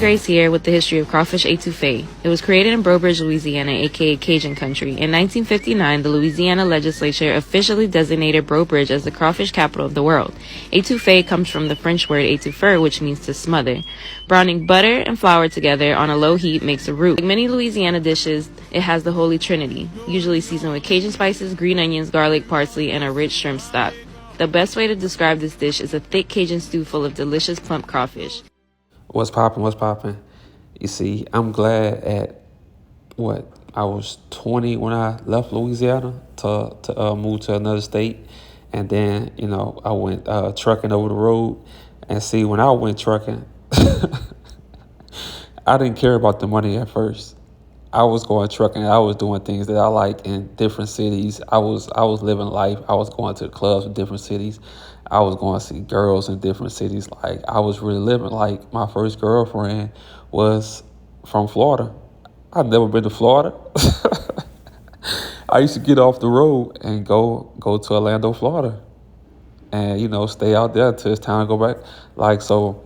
Grace here with the history of crawfish etouffee. It was created in Breaux Bridge, Louisiana, aka Cajun country. In 1959, the Louisiana legislature officially designated Breaux Bridge as the crawfish capital of the world. Etouffee comes from the French word étouffer, which means to smother. Browning butter and flour together on a low heat makes a roux. Like many Louisiana dishes, it has the Holy Trinity, usually seasoned with Cajun spices, green onions, garlic, parsley, and a rich shrimp stock. The best way to describe this dish is a thick Cajun stew full of delicious plump crawfish. What's poppin'? What's poppin'? You see, I'm glad I was 20 when I left Louisiana to move to another state. And then, I went trucking over the road. And see, when I went trucking, I didn't care about the money at first. I was going trucking. I was doing things that I like in different cities. I was living life. I was going to the clubs in different cities. I was going to see girls in different cities. Like, I was really living. Like, my first girlfriend was from Florida. I'd never been to Florida. I used to get off the road and go to Orlando, Florida, and stay out there until it's time to go back. Like, so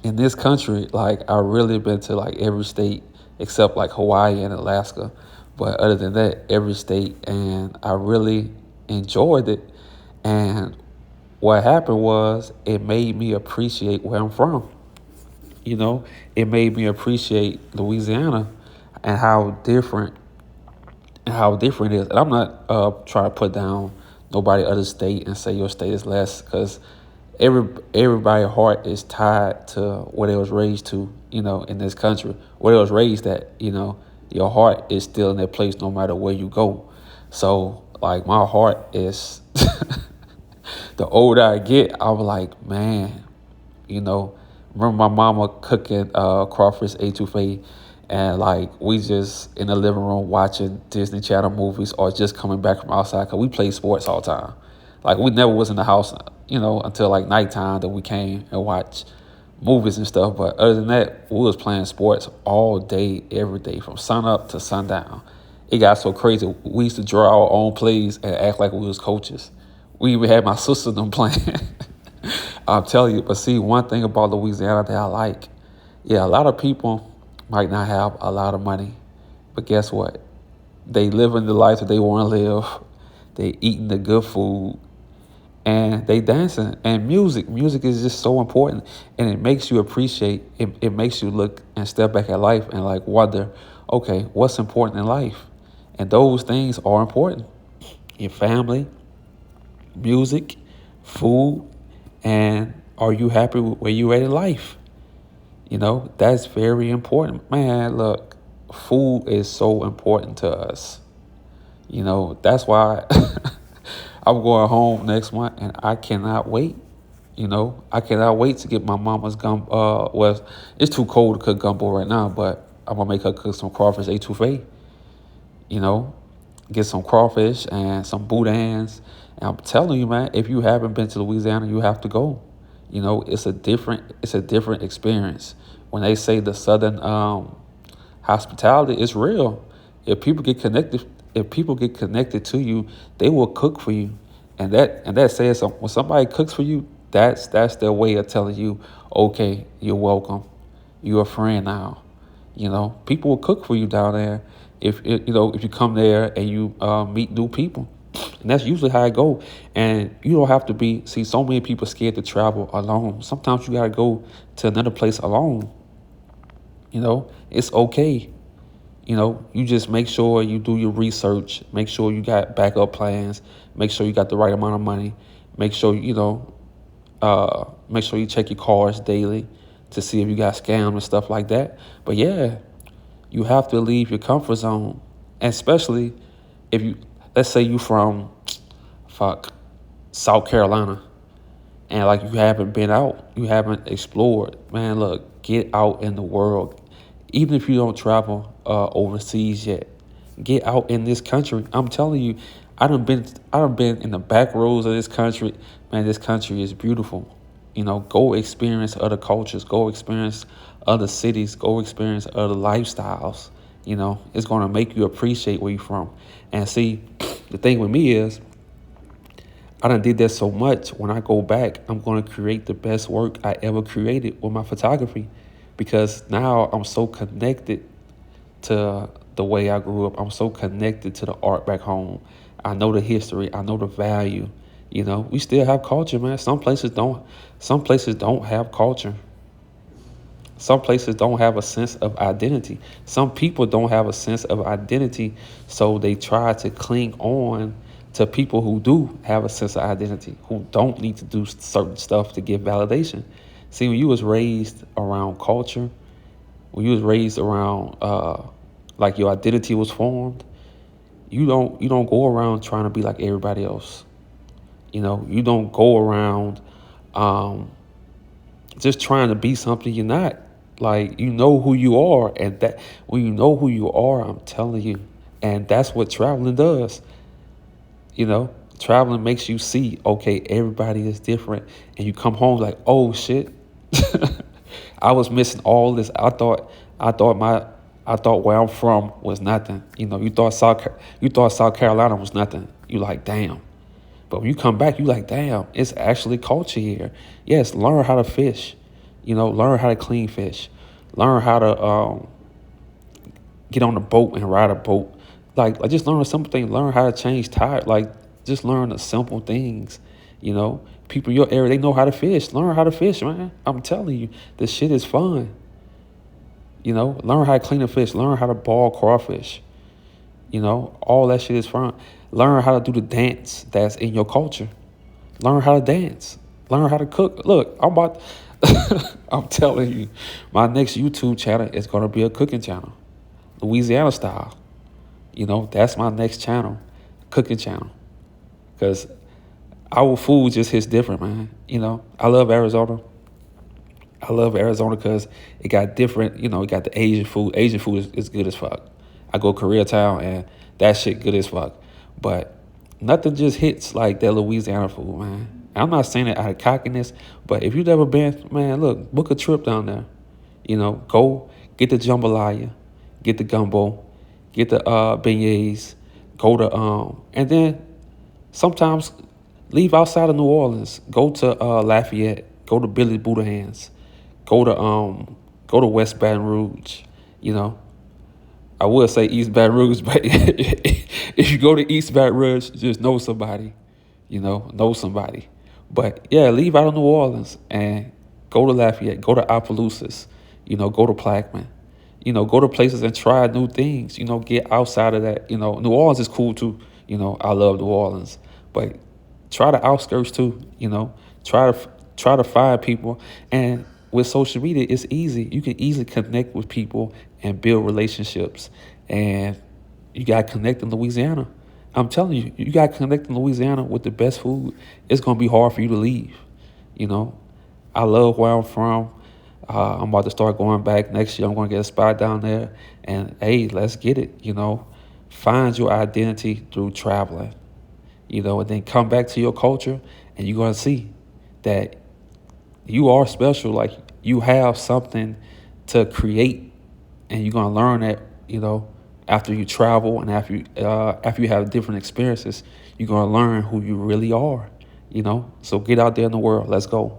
in this country, like, I really been to like every state except like Hawaii and Alaska. But other than that, every state, and I really enjoyed it. And what happened was it made me appreciate where I'm from. It made me appreciate Louisiana and how different it is. And I'm not trying to put down nobody other state and say your state is less, because everybody's heart is tied to where they was raised to, in this country. Where they was raised at, your heart is still in that place no matter where you go. So, like, my heart is, the older I get, I'm like, man, remember my mama cooking crawfish etouffee, and like we just in the living room watching Disney Channel movies or just coming back from outside, because we played sports all the time. Like, we never was in the house, until like nighttime that we came and watched movies and stuff. But other than that, we was playing sports all day, every day, from sun up to sundown. It got so crazy. We used to draw our own plays and act like we was coaches. We even had my sister them playing. I'm telling you. But see, one thing about Louisiana that I like, a lot of people might not have a lot of money, but guess what? They living the life that they want to live. They eating the good food, and they dancing. And music is just so important, and it makes you appreciate. It makes you look and step back at life and like wonder, okay, what's important in life? And those things are important. Your family, music, food, and are you happy with where you at in life? That's very important. Man, look, food is so important to us. That's why I'm going home next month, and I cannot wait. I cannot wait to get my mama's gumbo. Well, it's too cold to cook gumbo right now, but I'm going to make her cook some crawfish etouffee. Get some crawfish and some boudins. And I'm telling you, man, if you haven't been to Louisiana, you have to go. It's a different experience. When they say the southern Hospitality is real. If people get connected, if people get connected to you, they will cook for you, and that says something. When somebody cooks for you, that's their way of telling you, okay, you're welcome. You're a friend now. People will cook for you down there if you come there and you meet new people, and that's usually how it go. And you don't have to be see so many people scared to travel alone. Sometimes you gotta go to another place alone. It's okay. You just make sure you do your research, make sure you got backup plans, make sure you got the right amount of money, make sure make sure you check your cards daily to see if you got scammed and stuff like that. But yeah, you have to leave your comfort zone, and especially if you, let's say you from fuck South Carolina, and like you haven't been out, you haven't explored. Man, look, get out in the world. Even if you don't travel overseas yet, get out in this country. I'm telling you, I done been in the back roads of this country. Man, this country is beautiful. Go experience other cultures, go experience other cities, go experience other lifestyles. It's gonna make you appreciate where you're from. And see, the thing with me is, I done did that so much. When I go back, I'm gonna create the best work I ever created with my photography, because now I'm so connected to the way I grew up. I'm so connected to the art back home. I know the history. I know the value. We still have culture, man. Some places don't. Some places don't have culture. Some places don't have a sense of identity. Some people don't have a sense of identity, so they try to cling on to people who do have a sense of identity, who don't need to do certain stuff to get validation. See, when you was raised around culture, when you was raised around like your identity was formed, you don't go around trying to be like everybody else. You don't go around just trying to be something you're not. Like, you know who you are, and that when you know who you are, I'm telling you, and that's what traveling does. Traveling makes you see, okay, everybody is different, and you come home like, oh shit, I was missing all this. I thought where I'm from was nothing. You thought South Carolina was nothing. You like, damn. But when you come back, you like, damn, it's actually culture here. Yes, learn how to fish. Learn how to clean fish. Learn how to get on a boat and ride a boat. Like just learn a simple thing. Learn how to change tires. Like, just learn the simple things. People in your area, they know how to fish. Learn how to fish, man. I'm telling you, this shit is fun. Learn how to clean a fish. Learn how to boil crawfish. All that shit is fun. Learn how to do the dance that's in your culture. Learn how to dance. Learn how to cook. Look, I'm telling you, my next YouTube channel is going to be a cooking channel, Louisiana style. That's my next channel, cooking channel. Because our food just hits different, man. I love Arizona. I love Arizona because it got different, it got the Asian food. Asian food is good as fuck. I go Koreatown and that shit good as fuck. But nothing just hits like that Louisiana food, man. I'm not saying it out of cockiness, but if you've never been, man, look, book a trip down there. Go get the jambalaya, get the gumbo, get the beignets, go to and then sometimes leave outside of New Orleans, go to Lafayette, go to Billy Budahan's, go to West Baton Rouge. I would say East Baton Rouge, but if you go to East Baton Rouge, just know somebody, know somebody. But yeah, leave out of New Orleans and go to Lafayette, go to Opelousas, go to Plaquemine, go to places and try new things, get outside of that. New Orleans is cool too. I love New Orleans, but try the outskirts too, try to find people. And with social media, it's easy. You can easily connect with people and build relationships. And you got to connect in Louisiana. I'm telling you, you got to connect in Louisiana with the best food. It's going to be hard for you to leave. I love where I'm from. I'm about to start going back next year. I'm going to get a spot down there. And, hey, let's get it, Find your identity through traveling, and then come back to your culture, and you're going to see that you are special. Like, you have something to create and you're gonna learn that, after you travel and after you have different experiences, you're gonna learn who you really are. So get out there in the world. Let's go.